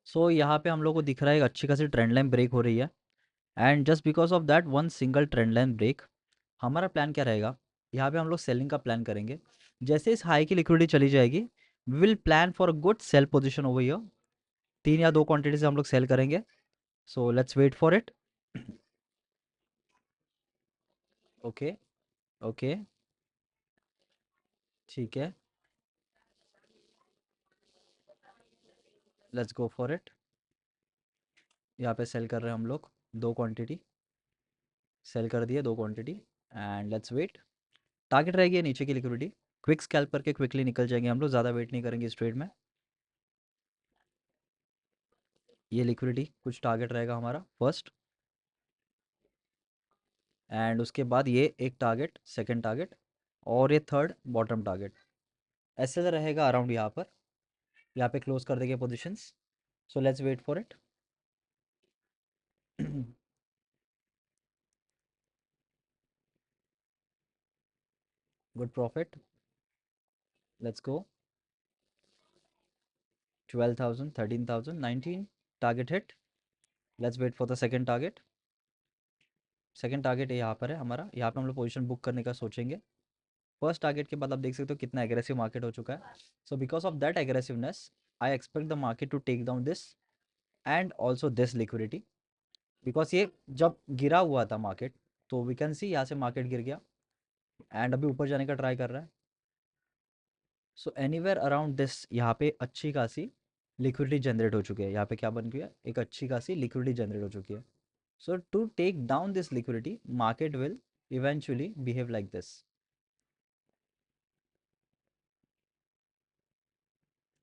सो यहाँ पे हम लोग को दिख रहा है एक अच्छी खासी ट्रेंड लाइन ब्रेक हो रही है। And just because of that one single trend line break, हमारा प्लान क्या रहेगा? यहाँ पे हम लोग सेलिंग का प्लान करेंगे। जैसे इस हाई की लिक्विडिटी चली जाएगी, we will plan for a good sell position over here. 3 या 2 क्वांटिटी से हम लोग सेल करेंगे। So let's wait for it. Okay. Okay. ठीक है। Let's go for it. यहाँ पे सेल कर रहे हैं हम लोग 2 क्वांटिटी। सेल कर दिए 2 quantity. And let's wait. Target रहेगी नीचे की लिक्विडिटी। क्विक स्कैल्प करके क्विकली निकल जाएंगे हम लोग, ज़्यादा वेट नहीं करेंगे इस ट्रेड में। ये लिक्विडिटी कुछ टारगेट रहेगा हमारा फर्स्ट, एंड उसके बाद ये एक टारगेट, सेकंड टारगेट, और ये थर्ड बॉटम टारगेट। ऐसे रहेगा अराउंड यहाँ पर। यहाँ पे क्लोज कर देंगे positions. So let's wait for it. Good profit. Let's go. 12,000, 13,000, 19। Target hit. Let's wait for the second target. Second target यहाँ पर है हमारा, यहाँ पे हम लोग पोजीशन बुक करने का सोचेंगे। फर्स्ट टारगेट के बाद आप देख सकते हो कितना एग्रेसिव मार्केट हो चुका है। So because of that aggressiveness, I expect the market to take down this and also this liquidity. Because ये जब गिरा हुआ था मार्केट, तो वी कैन सी यहाँ से मार्केट गिर गया एंड अभी ऊपर जाने का ट्राई कर रहा है। सो एनीवेयर अराउंड दिस यहाँ पे अच्छी खासी लिक्विडिटी जनरेट हो चुकी है। यहाँ पे क्या बन गया, एक अच्छी खासी लिक्विडिटी जनरेट हो चुकी है। So to take down this liquidity, market will eventually behave like this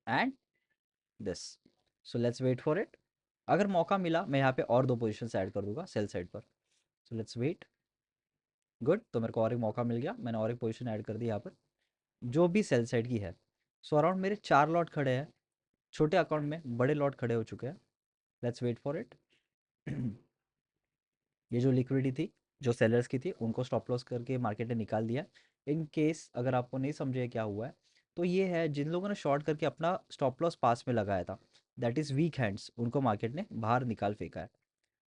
and this. So let's wait for it. अगर मौका मिला, मैं यहाँ पे और 2 पोजिशन ऐड कर दूंगा सेल साइड पर। सो लेट्स वेट। गुड, तो मेरे को और एक मौका मिल गया, मैंने और एक पोजीशन ऐड कर दी यहाँ पर, जो भी सेल साइड की है। सो अराउंड मेरे 4 लॉट खड़े हैं छोटे अकाउंट में, बड़े लॉट खड़े हो चुके हैं। Let's wait for it. ये जो लिक्विडिटी थी, जो सेलर्स की थी, उनको स्टॉप लॉस करके मार्केट ने निकाल दिया। इन केस अगर आपको नहीं समझे क्या हुआ है, तो ये है जिन लोगों ने शॉर्ट करके अपना स्टॉप लॉस पास में लगाया था, दैट इज़ वीक हैंड्स, उनको मार्केट ने बाहर निकाल फेंका है।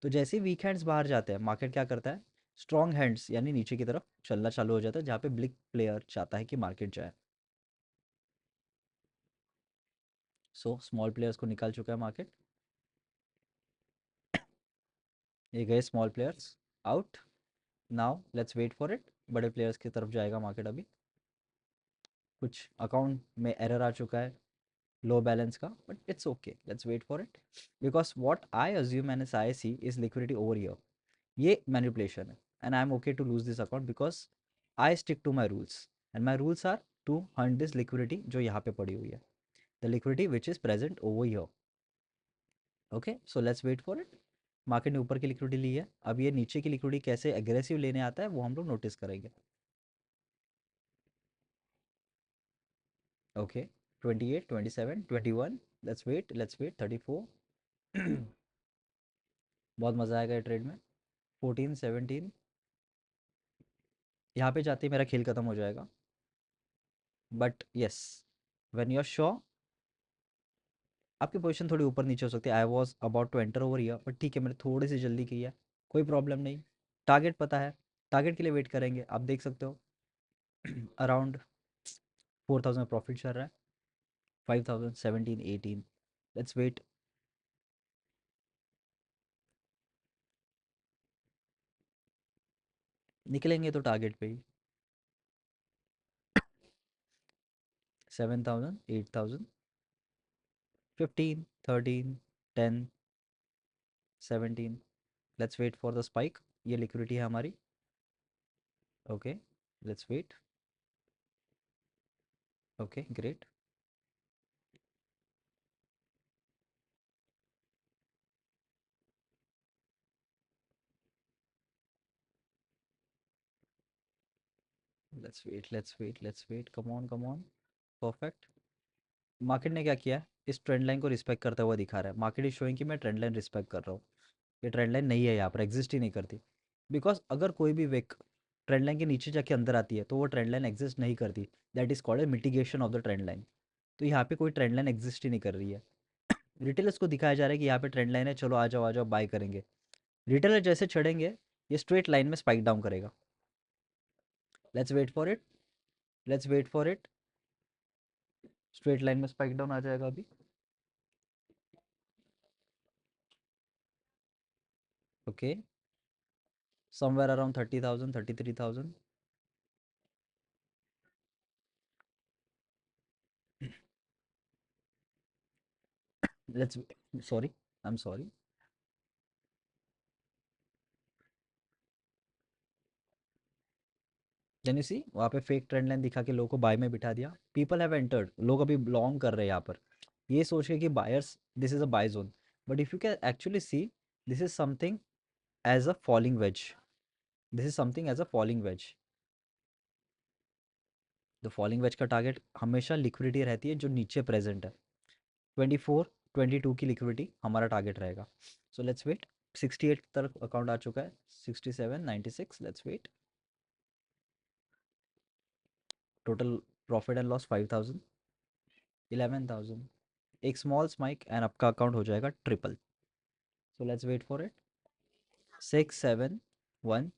तो जैसे ही वीक हैंड्स बाहर जाते हैं, मार्केट क्या करता है, स्ट्रॉन्ग हैंड्स यानी नीचे की तरफ चलना चालू हो जाता है, जहाँ पे बिग प्लेयर चाहता है कि मार्केट जाए। सो स्मॉल प्लेयर्स को निकाल चुका है मार्केट। ये गए small players out. Now let's wait for it. बड़े प्लेयर्स की तरफ जाएगा मार्केट अभी। कुछ अकाउंट में एरर आ चुका है लो बैलेंस का, but it's okay, let's wait for it. Because what I assume and I see is liquidity over here. ये मैनिपुलेशन है and I am okay to lose this account because I stick to my rules and my rules are to hunt this liquidity जो यहाँ पे पड़ी हुई है, the liquidity which is present over here. Okay, so let's wait for it. Market ने ऊपर की liquidity ली है, अब ये नीचे की लिक्विडिटी कैसे एग्रेसिव लेने आता है वो हम लोग नोटिस करेंगे। ओके। 28, 27, 21। Let's wait 34। बहुत मज़ा आएगा ये ट्रेड में। 14, 17। यहाँ पे जाते ही मेरा खेल खत्म हो जाएगा। But yes, when you are sure, आपकी पोजीशन थोड़ी ऊपर नीचे हो सकती है। I was about to enter over here, but ठीक है, मैंने थोड़ी सी जल्दी की है, कोई प्रॉब्लम नहीं। टारगेट पता है, टारगेट के लिए वेट करेंगे। आप देख सकते हो अराउंड 4,000 प्रॉफिट चल रहा है। 5,000, 17, 18। Let's wait. निकलेंगे तो टारगेट पे ही। 7,000, 8,000, 15, 13, 10, 17। Let's wait for the spike. ये लिक्विडिटी है हमारी। Okay, let's wait. Okay, great. Let's wait, come on, come on. Perfect. Market ने क्या किया है, इस ट्रेंड लाइन को रिस्पेक्ट करता हुआ दिखा रहा है। मार्केट इज शोइंग कि मैं ट्रेंड लाइन रिस्पेक्ट कर रहा हूँ। ये ट्रेंड लाइन नहीं है, यहाँ पर एग्जिस्ट ही नहीं करती। बिकॉज अगर कोई भी विक ट्रेंड लाइन के नीचे जाके अंदर आती है, तो वो ट्रेंड लाइन एग्जिस्ट नहीं करती। That is called a mitigation of the trend line. तो यहाँ पे कोई ट्रेंड लाइन एग्जिस्ट ही नहीं कर रही है। रिटेलर्स को दिखाया जा रहा है कि यहाँ पे ट्रेंड लाइन है, चलो आ जाओ बाय करेंगे। रिटेलर जैसे चढ़ेंगे ये स्ट्रेट लाइन में स्पाइक डाउन करेगा। Let's wait for it, let's wait for it. Straight line में स्पाइक डाउन आ जाएगा अभी। Okay, somewhere around 30,000 33,000। Let's, sorry, I am sorry. Can you see वहाँ पे फेक ट्रेंड लाइन दिखा के लोगों को बाय में बिठा दिया। पीपल हैव एंटर्ड, लोग अभी लॉन्ग कर रहे हैं यहाँ पर, ये सोच के कि buyers this is a buy zone. But if you can actually see, this is something as a falling wedge, this is something as a falling wedge. The falling wedge का टारगेट हमेशा लिक्विडिटी रहती है जो नीचे present है। 24 22 की liquidity हमारा target रहेगा। सो लेट्स वेट। 68 तक अकाउंट आ चुका है, 67 96। Let's wait. Total profit and loss 5,000 11,000। एक स्मॉल स्माइक एंड आपका अकाउंट हो जाएगा triple. So let's wait for it. 6 7 1।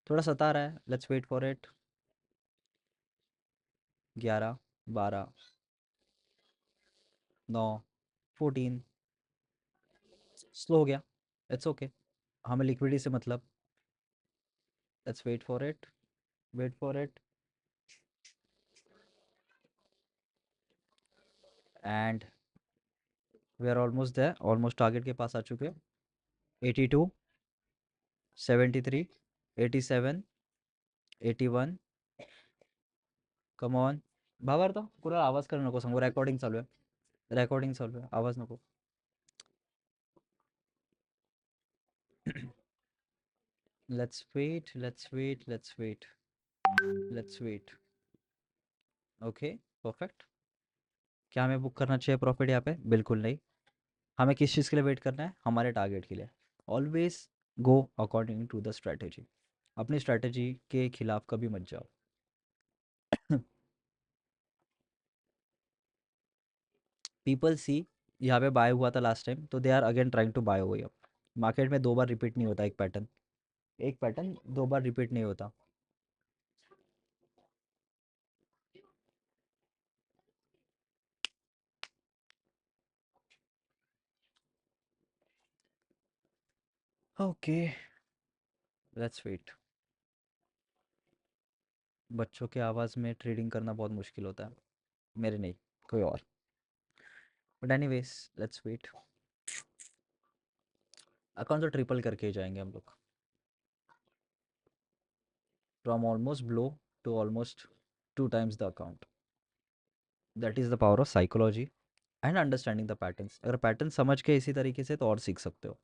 थोड़ा सता रहा है, let's wait for it. 11 12 9 14। Slow हो गया, इट्स ओके, हमें लिक्विडिटी से मतलब। Let's wait for it, wait for it. And we are almost there, almost target के पास आ चुके हैं। 82 73 87 81। कम ऑन, भावार्थ कुणाल आवाज करू नको, सांगू रेकॉर्डिंग चालू आहे, रेकॉर्डिंग चालू आहे, आवाज नको. Let's wait, let's wait, let's wait, let's wait. Okay, perfect. क्या हमें बुक करना चाहिए प्रॉफिट यहाँ पे? बिल्कुल नहीं। हमें किस चीज़ के लिए वेट करना है? हमारे टारगेट के लिए। Always go according to the strategy, अपनी स्ट्रैटेजी के खिलाफ कभी मत जाओ। पीपल सी, यहाँ पे बाय हुआ था लास्ट टाइम, तो they are again trying to buy over. Market में दो बार रिपीट नहीं होता एक पैटर्न, एक पैटर्न दो बार रिपीट नहीं होता। Okay, let's wait. बच्चों के आवाज़ में ट्रेडिंग करना बहुत मुश्किल होता है, मेरे नहीं, कोई और। But anyways, let's wait. Account तो ट्रिपल करके ही जाएंगे हम लोग, from almost below to almost 2 times the account. That is the power of psychology and understanding the patterns. अगर पैटर्न समझ के इसी तरीके से तो और सीख सकते हो।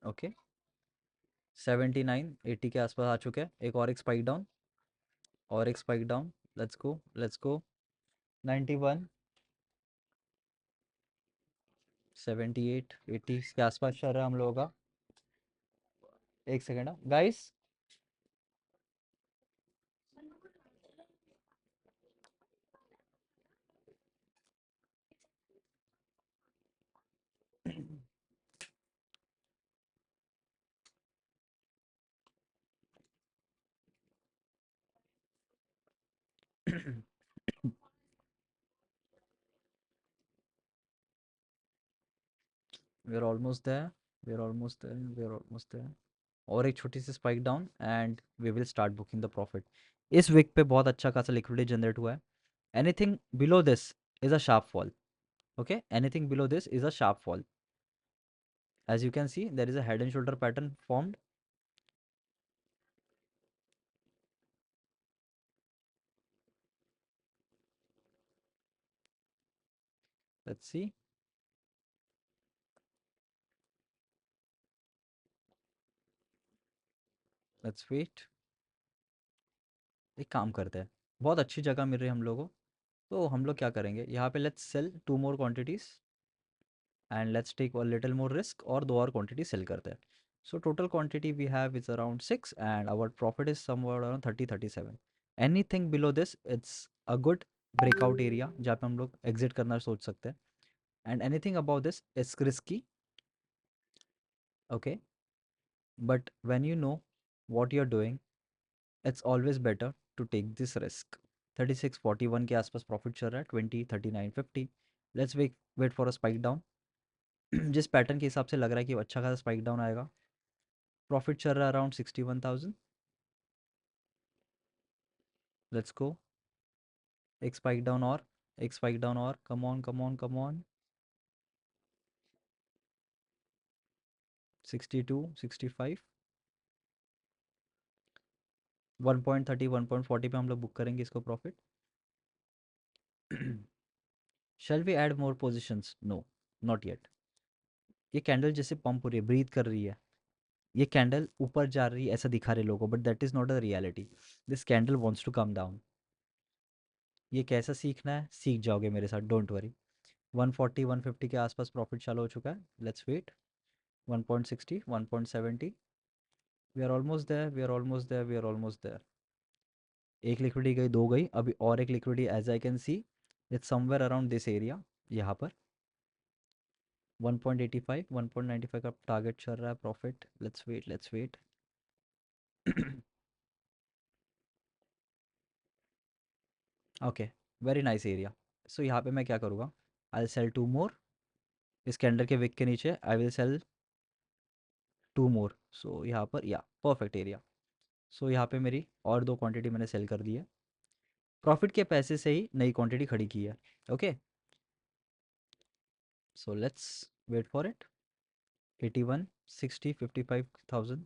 ओके, 79 80 के आसपास आ चुके हैं। एक और एक स्पाइक डाउन, और एक spike down. Let's go, let's go. 91 78 80 के आसपास चल रहा है हम लोगों का। एक second guys. We are almost there, we are almost there, we are almost there. और एक छोटी सी spike down and we will start booking the profit. इस वीक पे बहुत अच्छा खासा लिक्विडिटी जनरेट हुआ है। Anything below this is a sharp fall. Okay, anything below this is a sharp fall. As you can see there is a head and shoulder pattern formed. Let's C. Let's wait. एक काम करते हैं, बहुत अच्छी जगह मिल रही है हम लोगों को, तो हम लोग क्या करेंगे यहाँ पे, let's sell 2 more quantities and let's take a little more risk, और 2 और क्वांटिटी सेल करते हैं। So total quantity we have is around 6 and our profit is somewhere around 30-37. Anything below this, it's a good breakout area जहाँ पे हम लोग exit करना सोच सकते हैं. And anything above this is risky, okay? But when you know what you're doing, it's always better to take this risk. 36.41 के आसपास प्रॉफिट चल रहा है. 20, 39.50. Let's wait for a spike down. जिस पैटर्न के हिसाब से लग रहा है कि अच्छा खासा स्पाइक डाउन आएगा. प्रॉफिट चल रहा है अराउंड 61,000. Let's go. एक स्पाइक डाउन और, एक स्पाइक डाउन और. कम on come on come on. 62, 65. 1.30, 1.40 पे हम लोग बुक करेंगे इसको profit. Shall we add more positions? No, not yet. ये कैंडल जैसे पंप हो रही है, ब्रीथ कर रही है. ये कैंडल ऊपर जा रही है ऐसा दिखा रहे लोगों, but that is not a reality. This candle wants to come down. ये कैसा सीखना है, सीख जाओगे मेरे साथ, डोंट वरी. 140, 150 के आसपास प्रॉफिट चालू हो चुका है. Let's wait. 1.60, 1.70. We are almost there, we are almost there, we are almost there. एक लिक्विडिटी गई, दो गई, अभी और एक liquidity as I can see it's somewhere around this area. यहाँ पर 1.85, 1.95 का टारगेट चल रहा है profit. Let's wait, let's wait. Okay, very nice area. So यहाँ पे मैं क्या करूँगा, आई विल सेल 2 मोर. इस कैंडल के विक के नीचे आई विल सेल 2 मोर. सो यहाँ पर या परफेक्ट एरिया. सो यहाँ पे मेरी और दो क्वांटिटी मैंने सेल कर दी है. प्रॉफिट के पैसे से ही नई क्वांटिटी खड़ी की है. Okay, so let's wait for it. 81, 60, 55,000.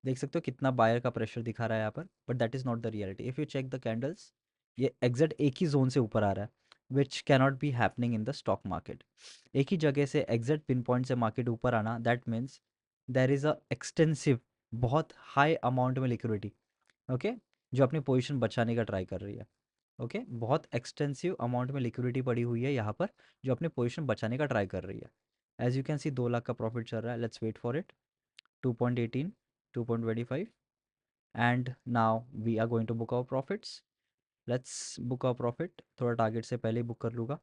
देख सकते हो कितना बायर का प्रेशर दिखा रहा है यहाँ पर, but that is not the reality. If you check the candles, ये एग्जैक्ट एक ही जोन से ऊपर आ रहा है, which cannot be happening in the stock market. एक ही जगह से एग्जैक्ट पिन पॉइंट से मार्केट ऊपर आना, that means there is a extensive, बहुत हाई अमाउंट में लिक्विडिटी, ओके, जो अपनी पोजिशन बचाने का ट्राई कर रही है. ओके, बहुत एक्सटेंसिव अमाउंट में लिक्विडिटी पड़ी हुई है यहाँ पर, जो अपनी पोजिशन बचाने का ट्राई कर रही है. As you can see 2 lakh का प्रॉफिट चल रहा है. Let's wait for it. 2.18, 2.25. And now we are going to book our profits. Let's book our profit. थोड़ा टारगेट से पहले ही बुक कर लूँगा.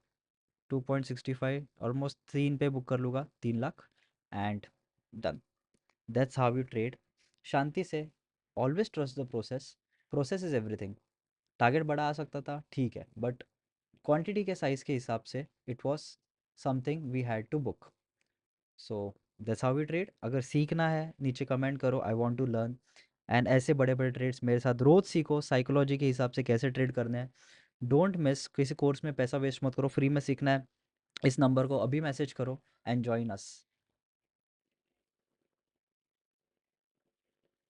2.65, ऑलमोस्ट 3 पे बुक कर लूँगा, 3 lakh. And done. That's how you trade. शांति से. Always trust the process. Process is everything. Target बड़ा आ सकता था, ठीक है, बट क्वांटिटी के साइज़ के हिसाब से it was something we had to book. So that's how we trade. अगर सीखना है नीचे कमेंट करो, I want to learn. And ऐसे बड़े बड़े ट्रेड्स मेरे साथ रोज़ सीखो, साइकोलॉजी के हिसाब से कैसे ट्रेड करने हैं. Don't miss. किसी कोर्स में पैसा वेस्ट मत करो, फ्री में सीखना है. इस नंबर को अभी मैसेज करो एंड जॉइन अस.